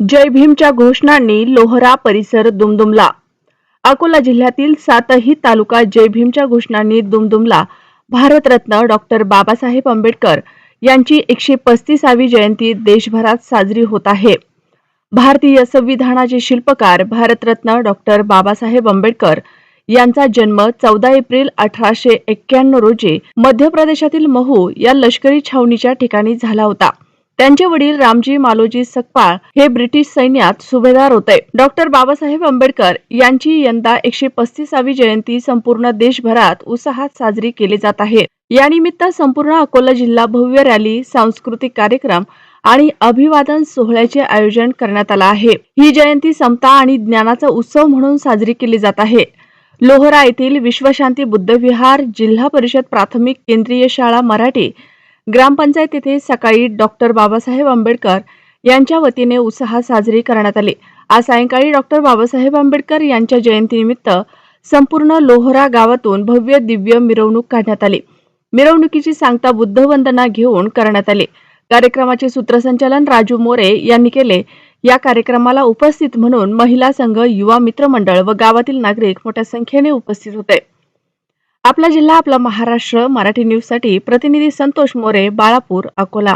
जय भीमच्या घोषणांनी लोहरा परिसर दुमदुमला. अकोला जिल्ह्यातील सातही तालुका जय भीमच्या घोषणांनी दुमदुमला. भारतरत्न डॉक्टर बाबासाहेब आंबेडकर यांची 135वी जयंती देशभरात साजरी होत आहे. भारतीय संविधानाचे शिल्पकार भारतरत्न डॉक्टर बाबासाहेब आंबेडकर यांचा जन्म 14 एप्रिल 1891 रोजी मध्य प्रदेशातील महू या लष्करी छावणीच्या ठिकाणी झाला होता. त्यांचे वडील रामजी मालोजी सकपाळ हे ब्रिटिश सैन्यात सुभेदार होते. डॉक्टर बाबासाहेब आंबेडकर यांची यंदा 135वी जयंती संपूर्ण देशभरात उत्साहात साजरी केली जात आहे. यानिमित्त संपूर्ण अकोला जिल्हा भव्य रॅली, सांस्कृतिक कार्यक्रम आणि अभिवादन सोहळ्याचे आयोजन करण्यात आले आहे. ही जयंती समता आणि ज्ञानाचा उत्सव म्हणून साजरी केली जात आहे. लोहरा येथील विश्वशांती बुद्धविहार जिल्हा परिषद प्राथमिक केंद्रीय शाळा मराठी ग्रामपंचायत येथे सकाळी डॉक्टर बाबासाहेब आंबेडकर यांच्या वतीने उत्साहात साजरी करण्यात आली. आज सायंकाळी डॉक्टर बाबासाहेब आंबेडकर यांच्या जयंतीनिमित्त संपूर्ण लोहरा गावातून भव्य दिव्य मिरवणूक काढण्यात आली. मिरवणुकीची सांगता बुद्धवंदना घेऊन करण्यात आली. कार्यक्रमाचे सूत्रसंचालन राजू मोरे यांनी केले. या कार्यक्रमाला उपस्थित म्हणून महिला संघ, युवा मित्र मंडळ व गावातील नागरिक मोठ्या संख्येने उपस्थित होते. आपला जिल्हा आपला महाराष्ट्र मराठी न्यूज साठी प्रतिनिधी संतोष मोरे, बाळापूर, अकोला.